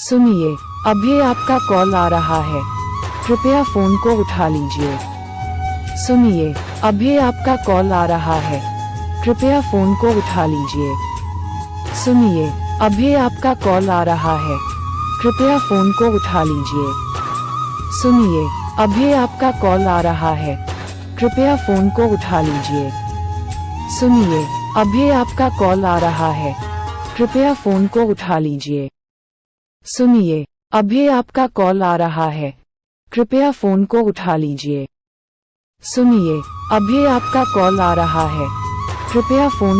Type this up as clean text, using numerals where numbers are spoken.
सुनिए, अभी आपका कॉल आ रहा है, कृपया फोन को उठा लीजिए। सुनिए, अभी आपका कॉल आ रहा है, कृपया फोन को उठा लीजिए। सुनिए, अभी आपका कॉल आ रहा है, कृपया फोन को उठा लीजिए। सुनिए, अभी आपका कॉल आ रहा है, कृपया फोन को उठा लीजिए। सुनिए, अभी आपका कॉल आ रहा है, कृपया फोन को उठा लीजिए। सुनिए, अभी आपका कॉल आ रहा है, कृपया फोन को उठा लीजिए। सुनिए, अभी आपका कॉल आ रहा है, कृपया फोन